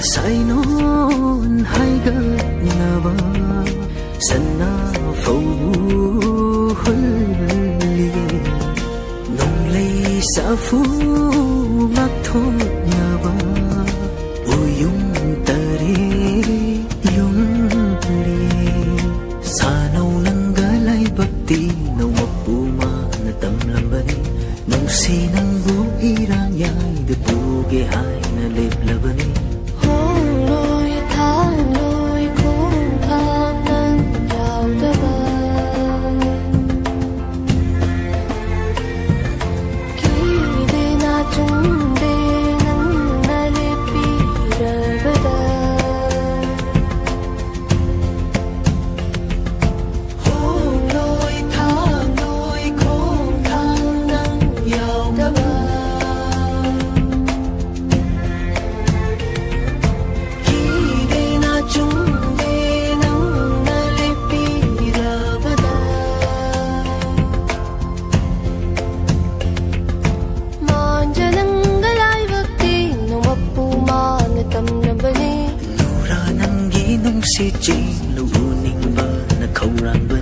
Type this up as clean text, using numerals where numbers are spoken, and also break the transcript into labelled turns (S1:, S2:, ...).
S1: sai non hai ga na ba sanna phâu hul nong lei sa phu mak tho na ba uyung tare yung ri sa nau nang galai bakti nau mapuma na tamlam bani nong sinang bu irang yai de pu ge hai na lep labani si chi lu ning ba na khâu rang ba